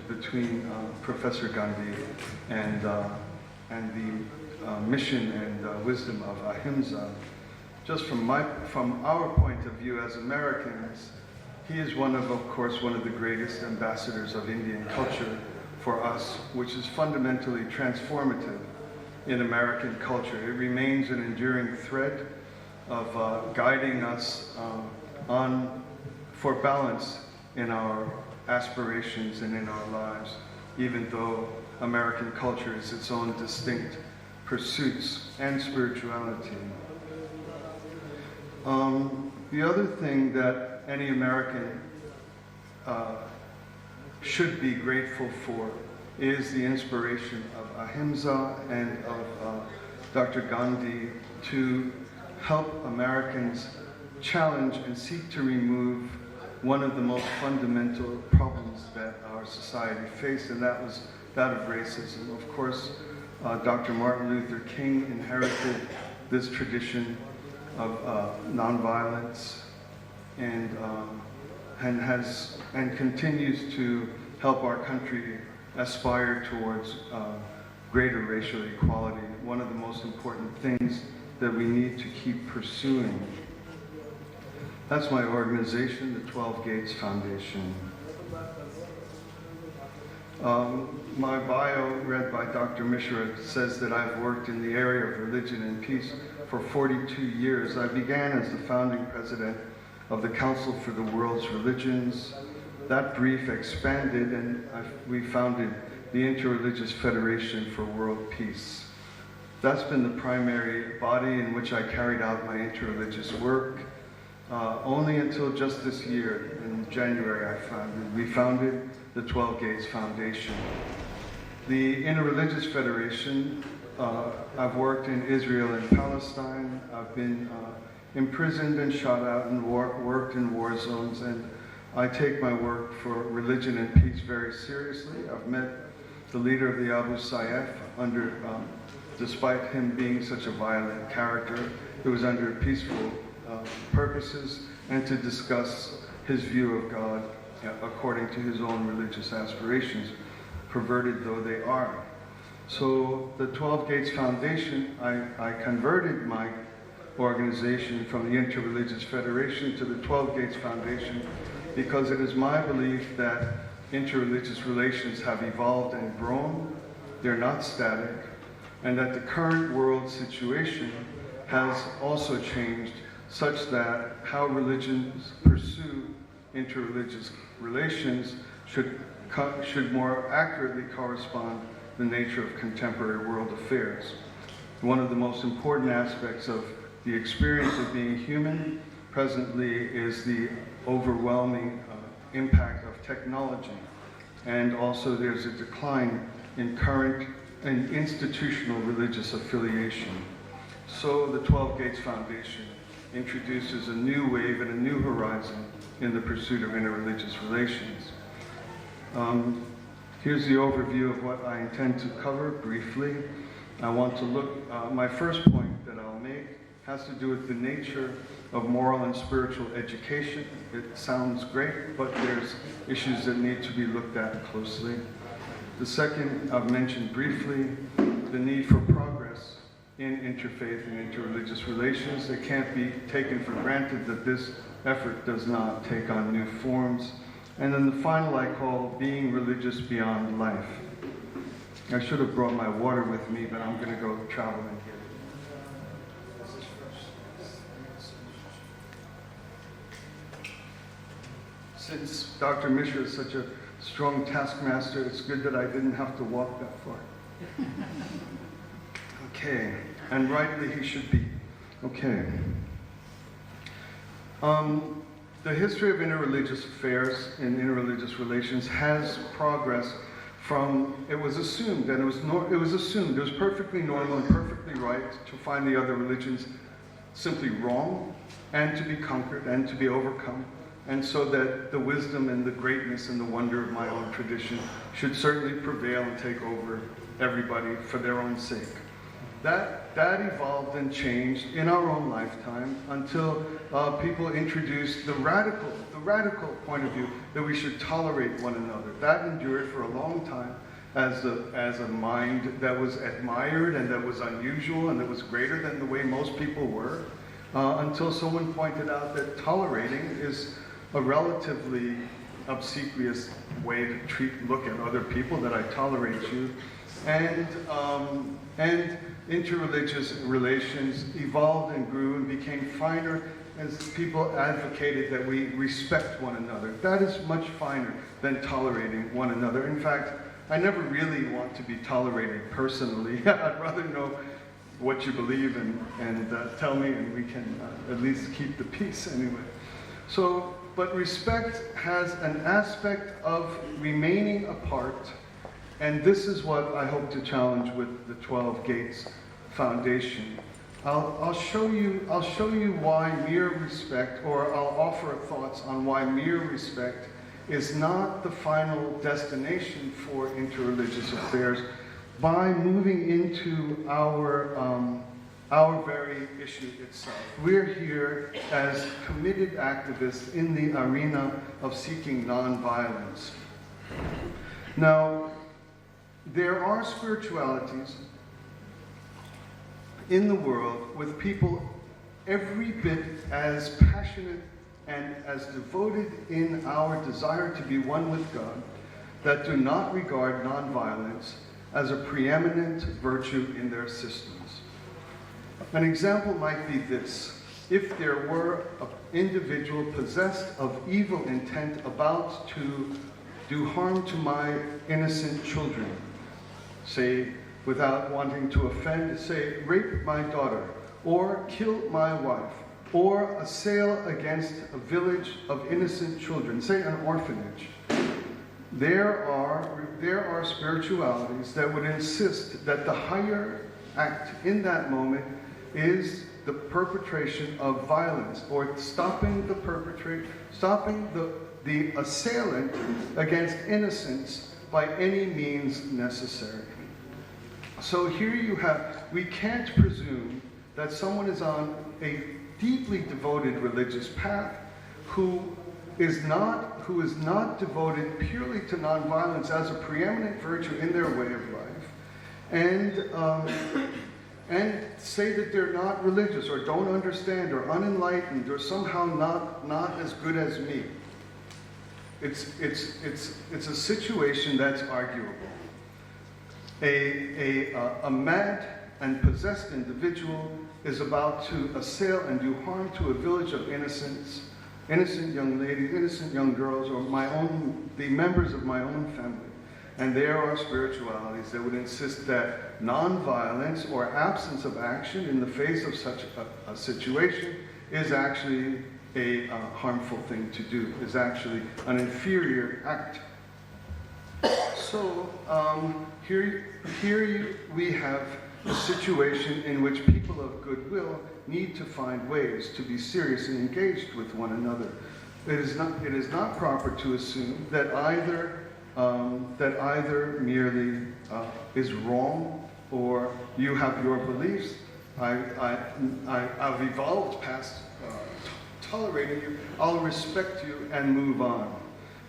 between Professor Gandhi and the mission and wisdom of ahimsa. Just from our point of view as Americans, he is of course, one of the greatest ambassadors of Indian culture for us, which is fundamentally transformative in American culture. It remains an enduring thread of guiding us for balance in our aspirations and in our lives, even though American culture is its own distinct pursuits and spirituality. The other thing that any American should be grateful for is the inspiration of ahimsa and of Dr. Gandhi to help Americans challenge and seek to remove one of the most fundamental problems that our society faced, and that was that of racism. Of course, Dr. Martin Luther King inherited this tradition of nonviolence and continues to help our country aspire towards greater racial equality, one of the most important things that we need to keep pursuing. That's my organization, the 12 Gates Foundation. My bio, read by Dr. Mishra, says that I've worked in the area of religion and peace for 42 years. I began as the founding president of the Council for the World's Religions. That brief expanded, and we founded the Interreligious Federation for World Peace. That's been the primary body in which I carried out my interreligious work. Only until just this year, in January, we founded the 12 Gates Foundation. The Interreligious Federation, I've worked in Israel and Palestine. I've been imprisoned and shot out and worked in war zones, and I take my work for religion and peace very seriously. I've met the leader of the Abu Sayyaf despite him being such a violent character. It was under peaceful purposes and to discuss his view of God according to his own religious aspirations, perverted though they are. So the 12 Gates Foundation, I converted my organization from the Interreligious Federation to the 12 Gates Foundation because it is my belief that interreligious relations have evolved and grown, they're not static, and that the current world situation has also changed such that how religions pursue interreligious relations should more accurately correspond to the nature of contemporary world affairs. One of the most important aspects of the experience of being human presently is the overwhelming impact of technology. And also there's a decline in current and institutional religious affiliation. So the 12 Gates Foundation introduces a new wave and a new horizon in the pursuit of interreligious relations. Here's the overview of what I intend to cover briefly. I want to look, my first point that I'll make has to do with the nature of moral and spiritual education. It sounds great, but there's issues that need to be looked at closely. The second, I've mentioned briefly, the need for progress in interfaith and interreligious relations. It can't be taken for granted that this effort does not take on new forms. And then the final I call being religious beyond life. I should have brought my water with me, but I'm going to go travel and get it. Since Dr. Mishra is such a strong taskmaster, it's good that I didn't have to walk that far. Okay, and rightly he should be. Okay. The history of interreligious affairs and interreligious relations has progressed from, it was assumed, and it was perfectly normal and perfectly right to find the other religions simply wrong and to be conquered and to be overcome. And so that the wisdom and the greatness and the wonder of my own tradition should certainly prevail and take over everybody for their own sake. That evolved and changed in our own lifetime until people introduced the radical point of view that we should tolerate one another. That endured for a long time as a mind that was admired and that was unusual and that was greater than the way most people were, until someone pointed out that tolerating is a relatively obsequious way to look at other people, that I tolerate you. And interreligious relations evolved and grew and became finer as people advocated that we respect one another. That is much finer than tolerating one another. In fact, I never really want to be tolerated personally. I'd rather know what you believe and tell me, and we can at least keep the peace anyway. So, but respect has an aspect of remaining apart, and this is what I hope to challenge with the 12 Gates Foundation. I'll show you why mere respect, or I'll offer thoughts on why mere respect is not the final destination for interreligious affairs by moving into our very issue itself. We're here as committed activists in the arena of seeking nonviolence. Now, there are spiritualities in the world with people every bit as passionate and as devoted in our desire to be one with God that do not regard nonviolence as a preeminent virtue in their systems. An example might be this. If there were an individual possessed of evil intent about to do harm to my innocent children, say, without wanting to offend, say, rape my daughter, or kill my wife, or assail against a village of innocent children, say an orphanage, there are spiritualities that would insist that the higher act in that moment is the perpetration of violence, or stopping the assailant against innocence by any means necessary. So here you have, we can't presume that someone is on a deeply devoted religious path who is not devoted purely to nonviolence as a preeminent virtue in their way of life, and say that they're not religious or don't understand or unenlightened or somehow not as good as me. It's a situation that's arguable. A mad and possessed individual is about to assail and do harm to a village of innocent young ladies, innocent young girls, or the members of my own family. And there are spiritualities that would insist that nonviolence or absence of action in the face of such a situation is actually a harmful thing to do, is actually an inferior act. So here we have a situation in which people of goodwill need to find ways to be seriously engaged with one another. It is not proper to assume that either merely is wrong, or you have your beliefs. I've evolved past tolerating you. I'll respect you and move on.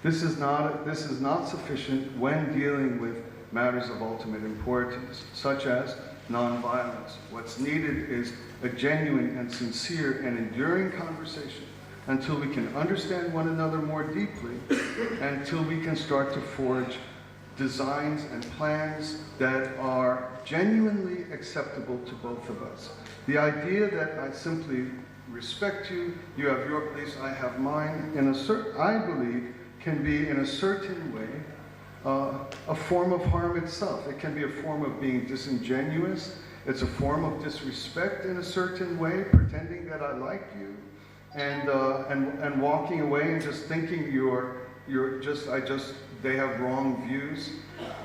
This is not sufficient when dealing with matters of ultimate importance, such as nonviolence. What's needed is a genuine and sincere and enduring conversation until we can understand one another more deeply, until we can start to forge designs and plans that are genuinely acceptable to both of us. The idea that I simply respect you, you have your beliefs, I have mine, I believe can be in a certain way a form of harm itself. It can be a form of being disingenuous. It's a form of disrespect in a certain way, pretending that I like you, and walking away and just thinking they have wrong views.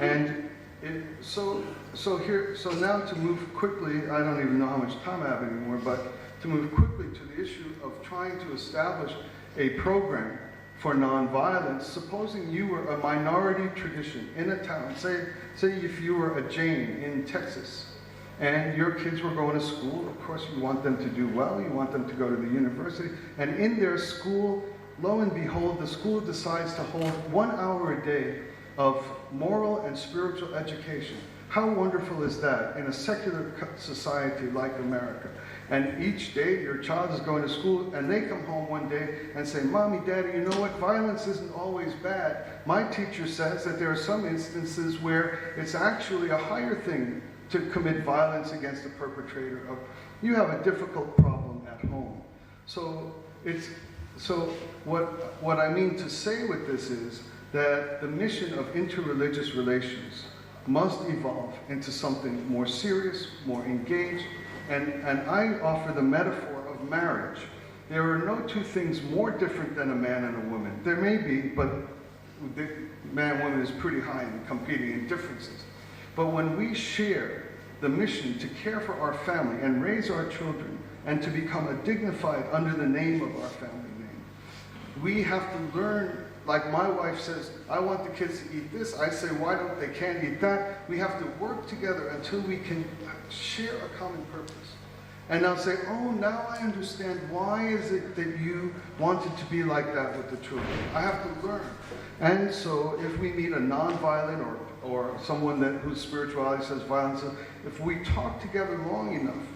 And so now to move quickly, I don't even know how much time I have anymore, but to move quickly to the issue of trying to establish a program for nonviolence. Supposing you were a minority tradition in a town, say if you were a Jain in Texas, And your kids were going to school. Of course, you want them to do well. You want them to go to the university. And in their school, lo and behold, the school decides to hold 1 hour a day of moral and spiritual education. How wonderful is that in a secular society like America? And each day your child is going to school and they come home one day and say, Mommy, Daddy, you know what? Violence isn't always bad. My teacher says that there are some instances where it's actually a higher thing to commit violence against the perpetrator of. You have a difficult problem at home. So what I mean to say with this is that the mission of interreligious relations must evolve into something more serious, more engaged, and I offer the metaphor of marriage. There are no two things more different than a man and a woman. There may be, but the man and woman is pretty high in competing in differences. But when we share the mission to care for our family and raise our children and to become a dignified under the name of our family name, we have to learn. Like my wife says, I want the kids to eat this. I say, why don't they can't eat that? We have to work together until we can share a common purpose. And I'll say, oh, now I understand why is it that you wanted to be like that with the children. I have to learn. And so if we meet a non-violent or someone whose spirituality says violence, if we talk together long enough,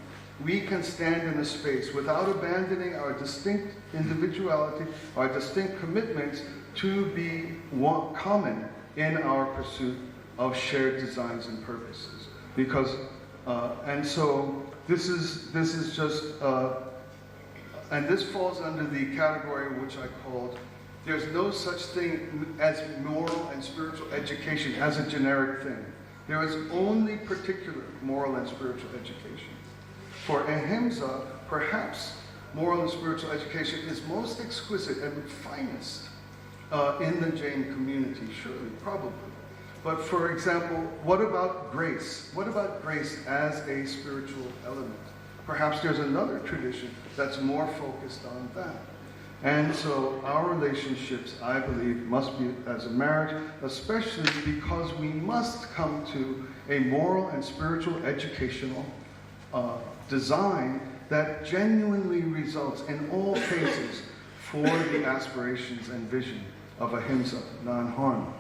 we can stand in a space without abandoning our distinct individuality, our distinct commitments to be common in our pursuit of shared designs and purposes. Because, and so this is just, and this falls under the category which I called, there's no such thing as moral and spiritual education as a generic thing. There is only particular moral and spiritual education. For ahimsa, perhaps moral and spiritual education is most exquisite and finest in the Jain community, surely, probably. But for example, what about grace? What about grace as a spiritual element? Perhaps there's another tradition that's more focused on that. And so our relationships, I believe, must be as a marriage, especially because we must come to a moral and spiritual educational design that genuinely results in all cases for the aspirations and vision of ahimsa, non-harm.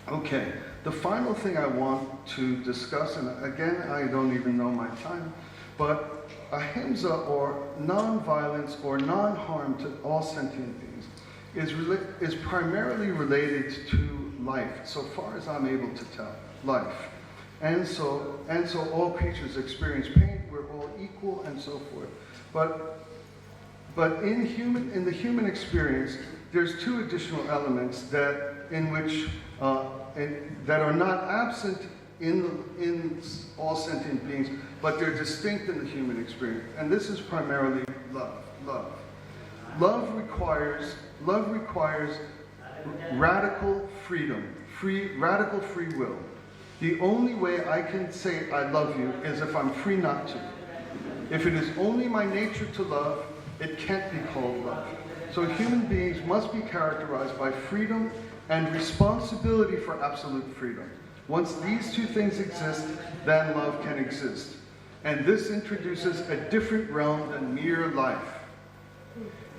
Okay, the final thing I want to discuss, and again, I don't even know my time, but ahimsa, or non-violence, or non-harm to all sentient beings, is primarily related to life, so far as I'm able to tell, life. And so all creatures experience pain, we're all equal, and so forth. But in the human experience, there's two additional elements that are not absent in all sentient beings, but they're distinct in the human experience. And this is primarily love. Love requires radical freedom, radical free will. The only way I can say I love you is if I'm free not to. If it is only my nature to love, it can't be called love. So human beings must be characterized by freedom and responsibility for absolute freedom. Once these two things exist, then love can exist. And this introduces a different realm than mere life.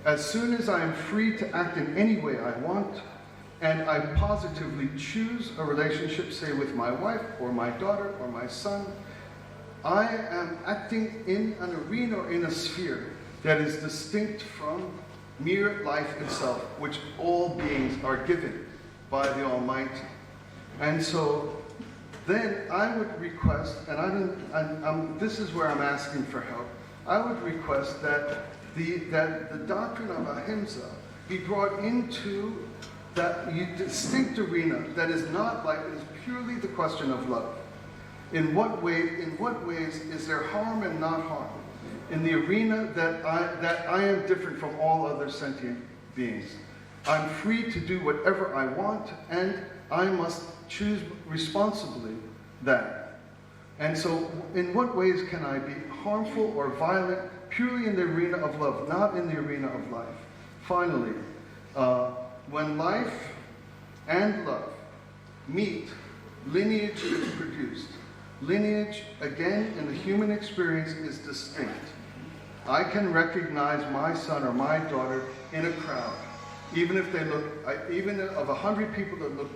As soon as I am free to act in any way I want, and I positively choose a relationship, say with my wife, or my daughter, or my son, I am acting in an arena or in a sphere that is distinct from mere life itself, which all beings are given by the Almighty. And so then I would request, and this is where I'm asking for help, I would request that the doctrine of ahimsa be brought into that distinct arena that is not like, it is purely the question of love. In what ways is there harm and not harm? In the arena that I am different from all other sentient beings. I'm free to do whatever I want, and I must choose responsibly that. And so, in what ways can I be harmful or violent purely in the arena of love, not in the arena of life? Finally, when life and love meet, lineage is produced. Lineage, again, in the human experience is distinct. I can recognize my son or my daughter in a crowd, even if they look, even of 100 people that look